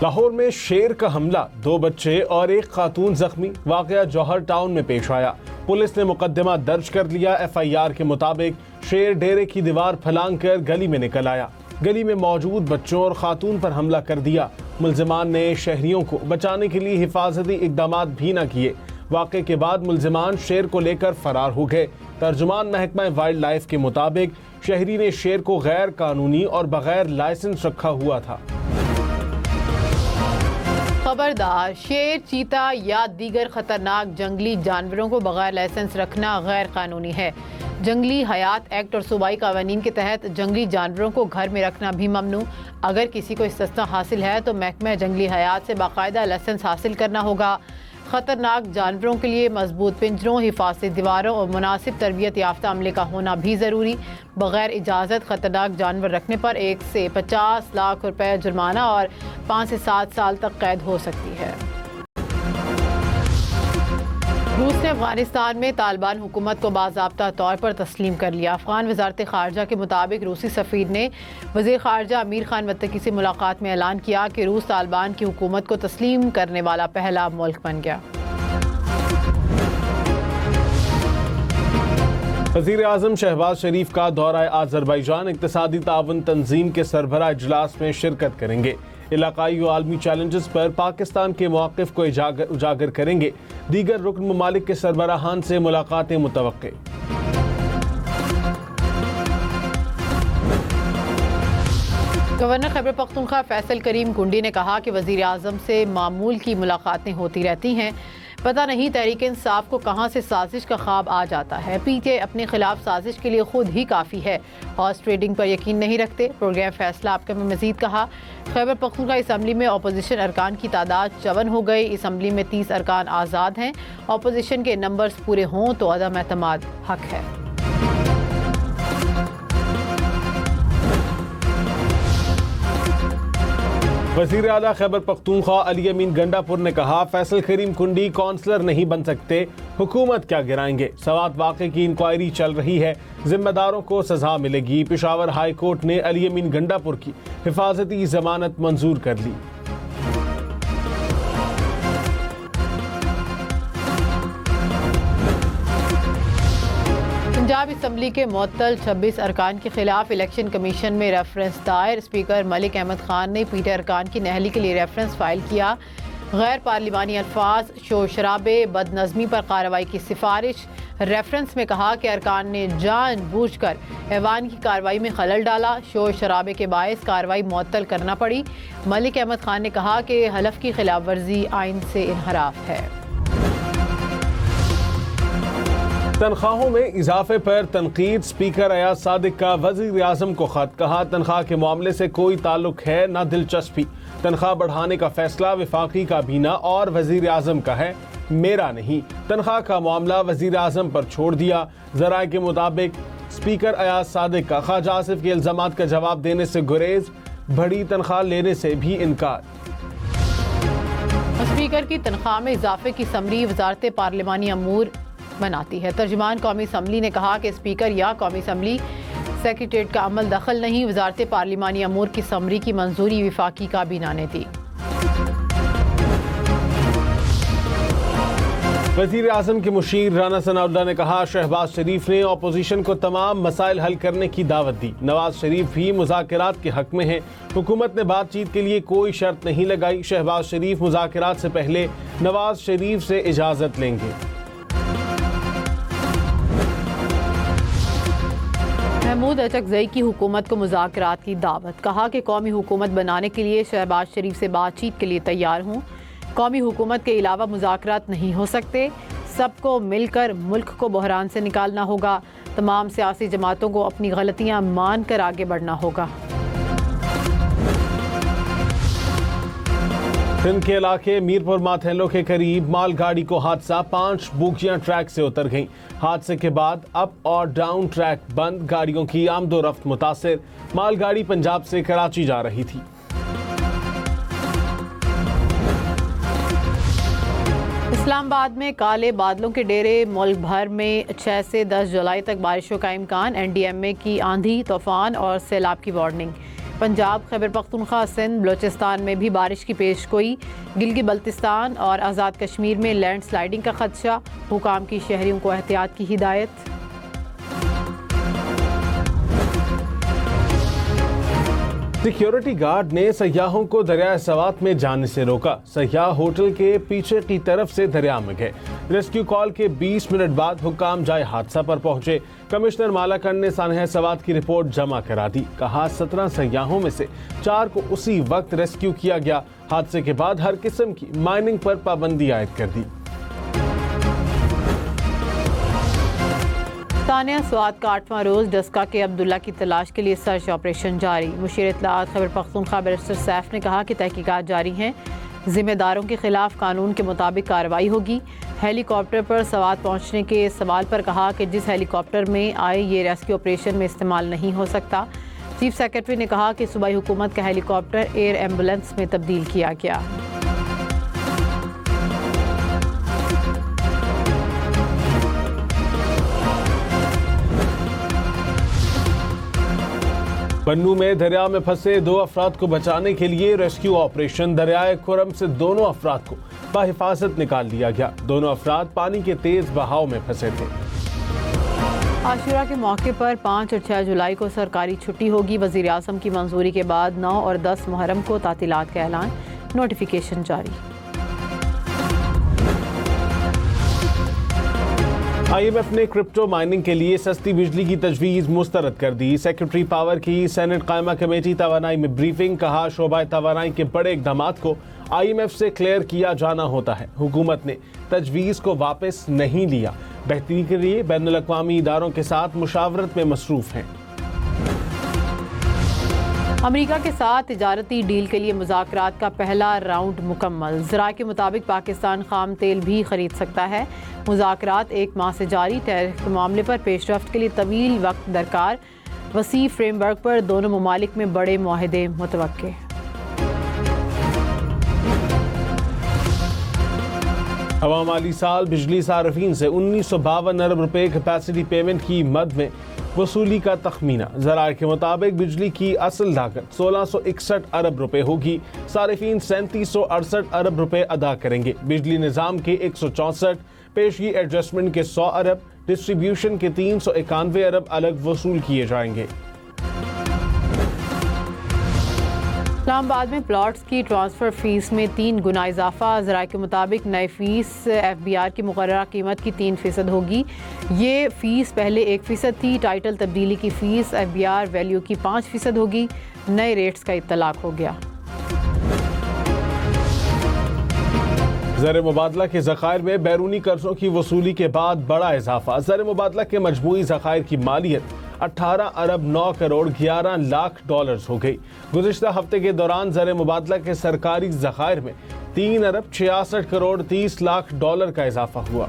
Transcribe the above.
लाहौर में शेर का हमला, 2 बच्चे और 1 खातून जख्मी। वाकया जौहर टाउन में पेश आया। पुलिस ने मुकदमा दर्ज कर लिया। FIR के मुताबिक शेर डेरे की दीवार फलांग कर गली में निकल आया। गली में मौजूद बच्चों और खातून पर हमला कर दिया। मुल्जिमान ने शहरियों को बचाने के लिए हिफाजती इकदाम भी न किए। वाक़े के बाद मुल्जिमान शेर को लेकर फरार हो गए। तर्जुमान महकमा वाइल्ड लाइफ के मुताबिक शहरी ने शेर को गैर कानूनी और बगैर लाइसेंस रखा हुआ था। खबरदार, शेर, चीता या दीगर खतरनाक जंगली जानवरों को बगैर लाइसेंस रखना गैर कानूनी है। जंगली हयात एक्ट और सूबाई कानून के तहत जंगली जानवरों को घर में रखना भी ममनू। अगर किसी को इस्तिस्ना हासिल है तो महकमा जंगली हयात से बाकायदा लाइसेंस हासिल करना होगा। खतरनाक जानवरों के लिए मजबूत पिंजरों, हिफाजती दीवारों और मुनासिब तरबियत याफ्ता अमले का होना भी ज़रूरी। बगैर इजाज़त खतरनाक जानवर रखने पर 1 से 50 लाख रुपए जुर्माना और 5 से 7 साल तक कैद हो सकती है। रूस ने अफगानिस्तान में तालिबान हुकूमत को बाज़ाब्ता तौर पर तस्लीम कर लिया। अफगान वज़ारत ख़ारजा के मुताबिक रूसी सफ़ीर ने वज़ीर ख़ारजा अमीर खान मुत्तकी से मुलाकात में ऐलान किया कि रूस तालिबान की हुकूमत को तस्लीम करने वाला पहला मुल्क बन गया। वज़ीर आज़म शहबाज शरीफ का दौरा आज़रबाईजान, इक़्तिसादी ताउन तंजीम के सरबराह इजलास में शिरकत करेंगे। इलाकाई और आलमी चैलेंजेस पर पाकिस्तान के मौक़िफ़ को उजागर करेंगे। दीगर रुकन ममालिक के सरबराहान से मुलाकातें मुतवक्के। गवर्नर खैबर पख्तूनख्वा फैसल करीम कुंडी ने कहा कि वज़ीर आज़म से मामूल की मुलाकातें होती रहती हैं। पता नहीं तहरीक इंसाफ को कहाँ से साजिश का ख्वाब आ जाता है। PTI अपने खिलाफ साजिश के लिए खुद ही काफ़ी है। हॉर्स ट्रेडिंग पर यकीन नहीं रखते। प्रोग्राम फैसला आपका में मजीद कहा, खैबर पख्तूनख्वा असम्बली में अपोजिशन अरकान की तादाद 54 हो गई। असम्बली में 30 अरकान आज़ाद हैं। अपोजिशन के नंबर्स पूरे हों तो अदम एतमाद हक है। वज़ीर आला खैबर पख्तूनख्वा अली अमीन गंडापुर ने कहा, फैसल करीम कुंडी काउंसलर नहीं बन सकते, हुकूमत क्या गिराएंगे। सवात वाक़े की इंक्वायरी चल रही है, जिम्मेदारों को सजा मिलेगी। पेशावर हाई कोर्ट ने अली अमीन गंडापुर की हिफाजती जमानत मंजूर कर ली। पंजाब असम्बली के मुअत्तल 26 अरकान के खिलाफ इलेक्शन कमीशन में रेफरेंस दायर। स्पीकर मलिक अहमद खान ने पीटे अरकान की नहली के लिए रेफरेंस फाइल किया। गैर पार्लिमानी अल्फाज, शोर शराबे, बदनज़मी पर कार्रवाई की सिफारिश। रेफरेंस में कहा कि अरकान ने जानबूझकर ऐवान की कार्रवाई में खलल डाला। शोर शराबे के बायस कार्रवाई मुअत्तल करना पड़ी। मलिक अहमद खान ने कहा कि हलफ की खिलाफ वर्जी आइन से इनहराफ है। तनख्वाहों में इजाफे पर तनकीद। स्पीकर अयाज सादिक का वज़ीर आज़म को खत। कहा, तनख्वाह के मामले से कोई ताल्लुक है न दिलचस्पी। तनख्वाह बढ़ाने का फैसला वफाकी काबीना और वज़ीर आज़म का है, मेरा नहीं। तनख्वाह का मामला वज़ीर आज़म पर छोड़ दिया। ज़राए के मुताबिक स्पीकर अयाज सादिक का ख्वाजा आसिफ के इल्ज़ामात का जवाब देने से गुरेज, बड़ी तनख्वाह लेने से भी इनकार। स्पीकर की तनख्वाह में इजाफे की समरी वजारत पार्लिमानी अमूर बनाती है। तर्जुमान कौमी असम्बली ने कहा कि स्पीकर या कौमी असम्बली सेक्रेटेरिएट का अमल दखल नहीं। वजारत पार्लिमानी अमूर की समरी की मंजूरी वफाकी काबीना ने दी। वज़ीर आज़म के मुशीर राना सनाउल्लाह ने कहा, शहबाज शरीफ ने अपोजिशन को तमाम मसाइल हल करने की दावत दी। नवाज शरीफ भी मुज़ाकरात के हक में हैं। हुकूमत ने बातचीत के लिए कोई शर्त नहीं लगाई। शहबाज शरीफ मुज़ाकरात से पहले नवाज शरीफ से इजाज़त लेंगे। महमूद अचकज़ई की हुकूमत को मुज़ाकरात की दावत। कहा कि कौमी हुकूमत बनाने के लिए शहबाज शरीफ से बातचीत के लिए तैयार हूँ। कौमी हुकूमत के अलावा मुज़ाकरात नहीं हो सकते। सबको मिलकर मुल्क को बहरान से निकालना होगा। तमाम सियासी जमातों को अपनी गलतियाँ मान कर आगे बढ़ना होगा। सिंध के इलाके मीरपुर माथेलो के करीब मालगाड़ी को हादसा। 5 बोगियां ट्रैक से उतर गईं। हादसे के बाद अप और डाउन ट्रैक बंद। गाड़ियों की आमदोरफ्त मुतासिर। मालगाड़ी पंजाब से कराची जा रही थी। इस्लामाबाद में काले बादलों के डेरे। मुल्क भर में 6 से 10 जुलाई तक बारिशों का इम्कान। NDMA की आंधी, तूफान और सैलाब की वार्निंग। पंजाब, खैबर पख्तूनख्वा, सिंध, बलोचिस्तान में भी बारिश की पेशगोई। गिलगित बल्तिस्तान और आज़ाद कश्मीर में लैंडस्लाइडिंग का खदशा। हुकाम की शहरियों को एहतियात की हिदायत। सिक्योरिटी गार्ड ने सयाहों को दरिया सवात में जाने से रोका। सयाह होटल के पीछे की तरफ से दरिया में गए। रेस्क्यू कॉल के 20 मिनट बाद हुक्काम जाए हादसा पर पहुंचे। कमिश्नर मालाकंड ने सानह सवात की रिपोर्ट जमा करा दी। कहा 17 सयाहों में से 4 को उसी वक्त रेस्क्यू किया गया। हादसे के बाद हर किस्म की माइनिंग पर पाबंदी आयद कर दी। सानिया स्वात का 8वां रोज डस्का के अब्दुल्ला की तलाश के लिए सर्च ऑपरेशन जारी। मुशीर इत्तलात खैबर पख्तूनख्वा बैरिस्टर सैफ ने कहा कि तहकीकात जारी हैं। जिम्मेदारों के खिलाफ कानून के मुताबिक कार्रवाई होगी। हेलीकॉप्टर पर स्वात पहुंचने के सवाल पर कहा कि जिस हेलीकॉप्टर में आए ये रेस्क्यू ऑपरेशन में इस्तेमाल नहीं हो सकता। चीफ सेक्रेटरी ने कहा कि सूबाई हुकूमत का हेलीकॉप्टर एयर एम्बुलेंस में तब्दील किया गया। बन्नू में दरिया में फंसे 2 अफराद को बचाने के लिए रेस्क्यू ऑपरेशन। दरियाए खुरम से दोनों अफराद को बाहिफाजत निकाल लिया गया। दोनों अफराद पानी के तेज बहाव में फंसे थे। आशूरा के मौके पर 5 और 6 जुलाई को सरकारी छुट्टी होगी। वज़ीर आज़म की मंजूरी के बाद 9 और 10 मुहर्रम को तातीलात का ऐलान। नोटिफिकेशन जारी। IMF ने क्रिप्टो माइनिंग के लिए सस्ती बिजली की तजवीज़ मुस्तरद कर दी। सेक्रेटरी पावर की सेनेट कायमा कमेटी तवानाई में ब्रीफिंग। कहा शोबा तवानाई के बड़े इक़दामात को IMF से क्लियर किया जाना होता है। हुकूमत ने तजवीज़ को वापस नहीं लिया। बेहतरी के लिए बैनुल अक़वामी इदारों के साथ मुशावरत में मसरूफ़ हैं। अमेरिका के साथ तिजारती डील के लिए मुज़ाकरात का पहला राउंड मुकम्मल। ज़राए के मुताबिक पाकिस्तान खाम तेल भी खरीद सकता है। मुज़ाकरात 1 माह से जारी। टैरिफ के मामले पर पेशरफ्त के लिए तवील वक्त दरकार। वसी फ्रेमवर्क पर दोनों ममालिक में बड़े मुआहदे मुतवक्के। हवा माली साल बिजली सार्फिन से 1952 अरब रुपए कैपेसिटी पेमेंट की मद में वसूली का तखमीना। ज़राए के मुताबिक बिजली की असल लागत 1661 अरब रुपए होगी। सार्फिन 3768 अरब रुपए अदा करेंगे। बिजली निज़ाम के 164, पेशगी एडजस्टमेंट के 100 अरब, डिस्ट्रीब्यूशन के 391 अरब अलग वसूल किए जाएंगे। इस्लामाबाद में प्लॉट्स की ट्रांसफ़र फ़ीस में 3 गुना इजाफा। ज़राए के मुताबिक नई फ़ीस FBR की मुकर्ररा कीमत की 3% होगी। ये फ़ीस पहले 1% थी। टाइटल तब्दीली की फ़ीस FBR वैल्यू की 5% होगी। नए रेट्स का इत्तलाक हो गया। ज़र मुबादला के ज़खायर में बैरूनी कर्जों की वसूली के बाद बड़ा इजाफा। ज़र मुबादला के मजमूई ज़खायर की मालियत 18 अरब 9 करोड़ 11 लाख डॉलर्स हो गई। गुज़िश्ता हफ्ते के दौरान ज़र मुबादला के सरकारी ज़खायर में 3 अरब 66 करोड़ 30 लाख डॉलर का इजाफा हुआ।